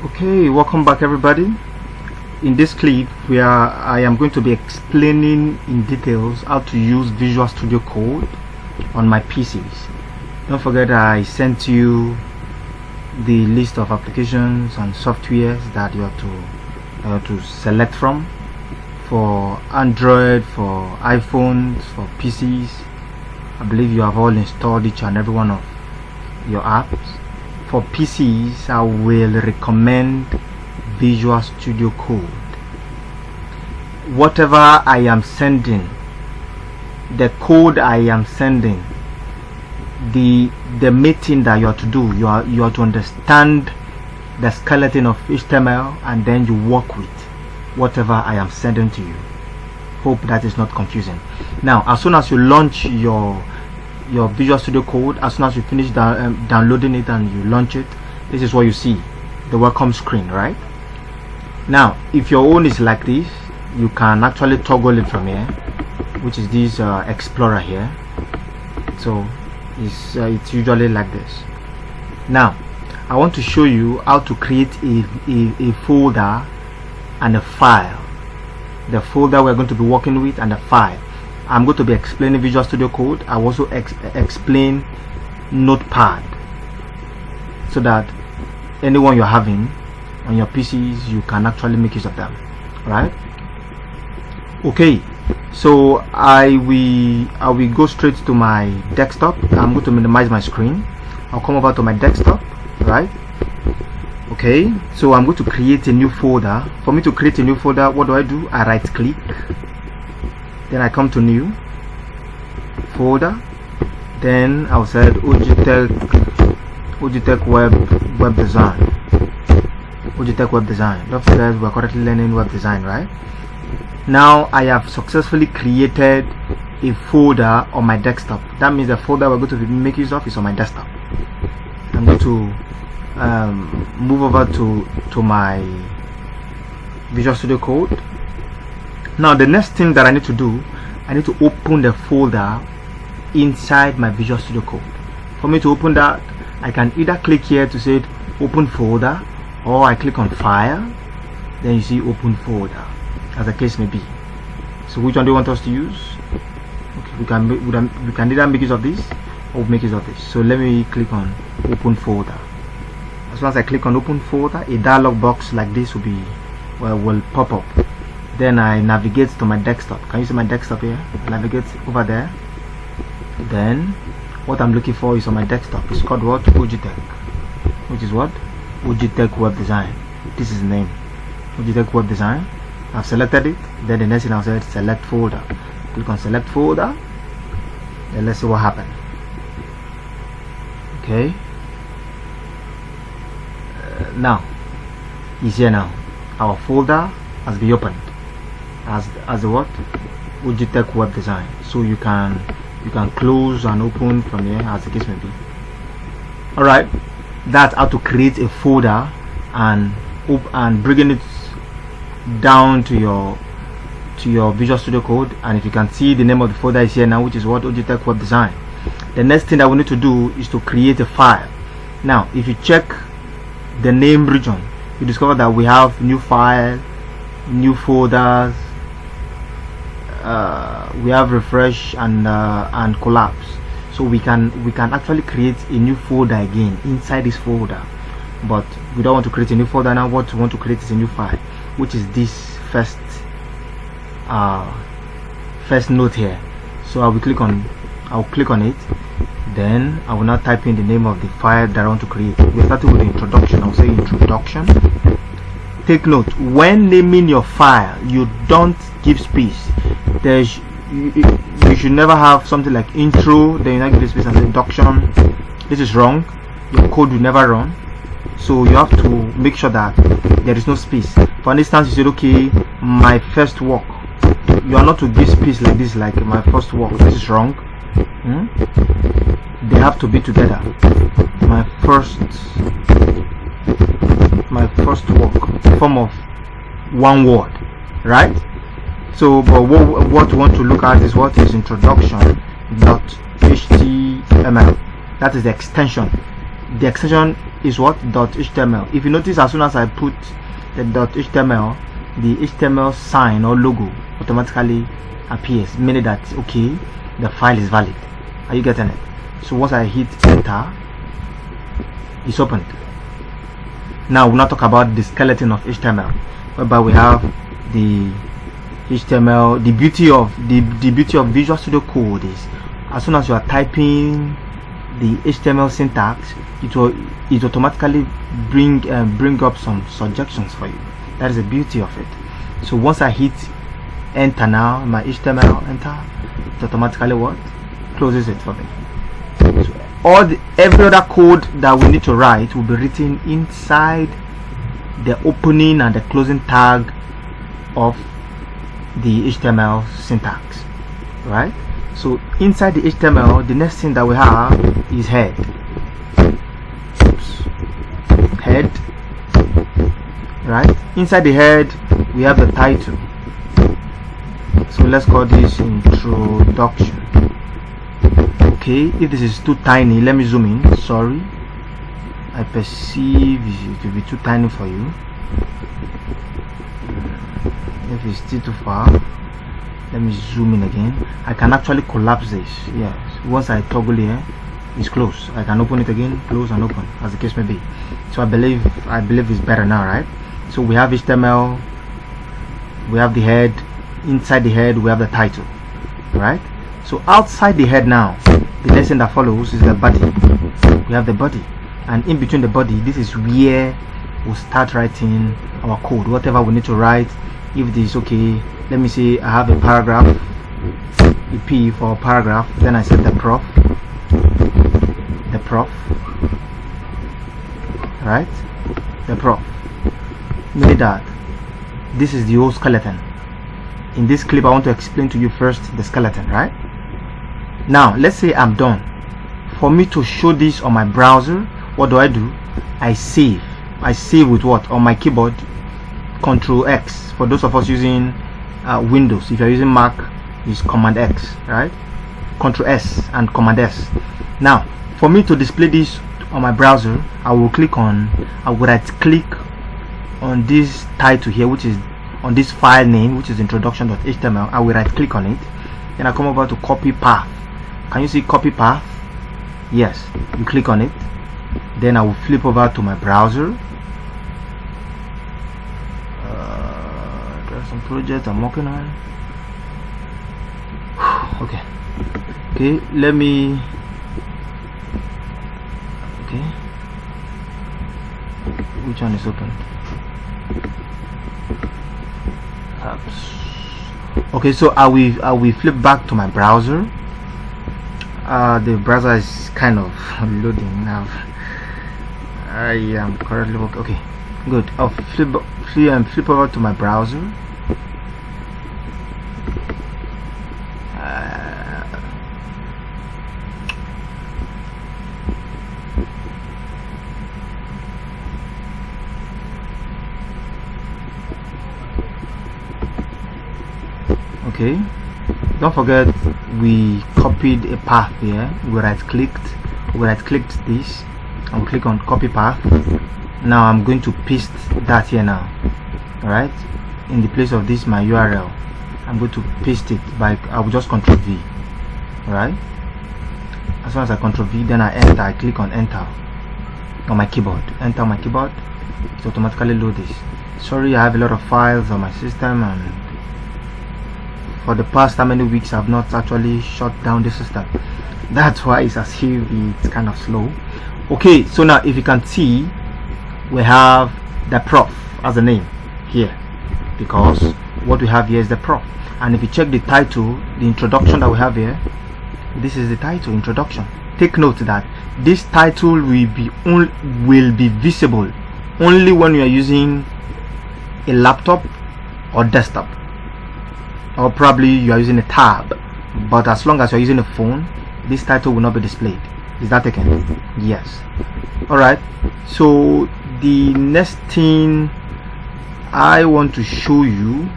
Okay, welcome back everybody. In this clip I am going to be explaining in details how to use Visual Studio Code on my PCs. Don't forget I sent you the list of applications and softwares that you have to select from for Android, for iPhones, for PCs. I believe you have all installed each and every one of your apps. For PCs, I will recommend Visual Studio Code. Whatever I am sending, the code I am sending, the main thing that you have to do, you have to understand the skeleton of HTML, and then you work with whatever I am sending to you. Hope that is not confusing. Now, as soon as you launch your Visual Studio Code, as soon as you finish downloading it and you launch it, this is what you see, the welcome screen, right? Now, if your own is like this, you can actually toggle it from here, which is this Explorer here. So it's usually like this. Now, I want to show you how to create a folder and a file. The folder we're going to be working with and the file. I'm going to be explaining Visual Studio Code. I will also explain Notepad, so that anyone you're having on your PCs, you can actually make use of them, right? Okay, so I will go straight to my desktop. I'm going to minimize my screen. I'll come over to my desktop, right? Okay, so I'm going to create a new folder. For me to create a new folder, what do? I right click, then I come to new folder, then I'll say Ojitech web design. Ojitech web design. Don't forget we're currently learning web design, right? Now I have successfully created a folder on my desktop. That means the folder we're going to make use of is on my desktop. I'm going to move over to my Visual Studio Code. Now the next thing that I need to do, I need to open the folder inside my Visual Studio Code. For me to open that, I can either click here to say open folder, or I click on file, then you see open folder, as the case may be. So which one do you want us to use? Okay, we can either make use of this or make use of this. So let me click on open folder. As soon as I click on open folder, a dialog box like this will pop up. Then I navigate to my desktop. Can you see my desktop here? I navigate over there. Then what I'm looking for is on my desktop. It's called what? Ojitech. Which is what? Ojitech web design. This is the name. Ojitech web design. I've selected it. Then the next thing I'll say is select folder. Click on select folder. Then let's see what happened. Okay. Now it's here now. Our folder has been opened as the what? Ojitech web design. So you can close and open from here as the case may be. Alright, that's how to create a folder and bringing it down to your Visual Studio Code. And if you can see, the name of the folder is here now, which is what? Ojitech web design. The next thing that we need to do is to create a file. Now if you check the name region, you discover that we have new file, new folders, we have refresh and collapse. So we can actually create a new folder again inside this folder, but we don't want to create a new folder now. What we want to create is a new file, which is this first note here. So I'll click on it. Then I will now type in the name of the file that I want to create. We're starting with the introduction. I'll say introduction. Take note, when naming your file, you don't give space. You should never have something like intro, then you not give space and say introduction. This is wrong. Your code will never run. So you have to make sure that there is no space. For instance, you said, okay, my first work. You are not to give space like this, like my first work. This is wrong. They have to be together. My first work, form of one word, right? So but what we want to look at is what is introduction.html. That is the extension the extension is what? .html. If you notice, as soon as I put the .html, the HTML sign or logo automatically appears, meaning that okay, the file is valid. Are you getting it? So once I hit enter, it's opened. Now we'll not talk about the skeleton of HTML, whereby we have the HTML. The beauty of Visual Studio Code is, as soon as you are typing the HTML syntax, it automatically bring up some suggestions for you. That is the beauty of it. So once I hit enter, now my HTML enter, it automatically what? Closes it for me. So every other code that we need to write will be written inside the opening and the closing tag of the HTML syntax, right? So inside the HTML, the next thing that we have is head. Oops. Head, right? Inside the head, we have the title. So let's call this introduction. Okay, if this is too tiny, let me zoom in. Sorry, I perceive it to be too tiny for you. If it's still too far, let me zoom in again. I can actually collapse this. Yes, once I toggle here, it's closed. I can open it again, close and open, as the case may be. So I believe it's better now, right? So we have HTML, we have the head. Inside the head, we have the title, right? So outside the head now, the next thing that follows is the body. We have the body, and in between the body, this is where we'll start writing our code, whatever we need to write. If this is okay, let me say I have a paragraph, a P for paragraph, then I set the prof, right? The prof, meaning that this is the whole skeleton. In this clip, I want to explain to you first the skeleton, right? Now let's say I'm done. For me to show this on my browser, what do? I save with what? On my keyboard, Control X. For those of us using Windows, if you're using Mac, it's Command X, right? Control S and Command S. Now for me to display this on my browser, I will right click on this title here, which is on this file name, which is introduction.html. I will right click on it, then I come over to copy path. Can you see copy path? Yes, you click on it, then I will flip over to my browser. There's some project I'm working on. Okay, let me which one is open? Okay, so I will flip back to my browser. The browser is kind of loading now. I am currently okay. Good. I'll flip over to my browser. Okay, don't forget we copied a path here. We right clicked this and click on copy path. Now I'm going to paste that here now. Alright, in the place of this my URL, I'm going to paste it by, I will just Control V. Alright, as soon as I Control V, then I enter, I click on enter on my keyboard, enter on my keyboard, it automatically load this. Sorry, I have a lot of files on my system, and for the past how many weeks I've not actually shut down the system. That's why it's as if it's kind of slow. Okay, so now if you can see, we have the prof as a name here, because what we have here is the prof. And if you check the title, the introduction that we have here, this is the title, introduction. Take note that this title will be visible only when you are using a laptop or desktop, or probably you are using a tab. But as long as you're using a phone, this title will not be displayed. Is that taken? Yes. Alright, so the next thing I want to show you,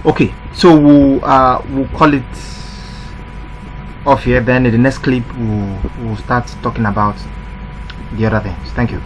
okay, so we'll call it off here. Then in the next clip we'll start talking about the other things. Thank you.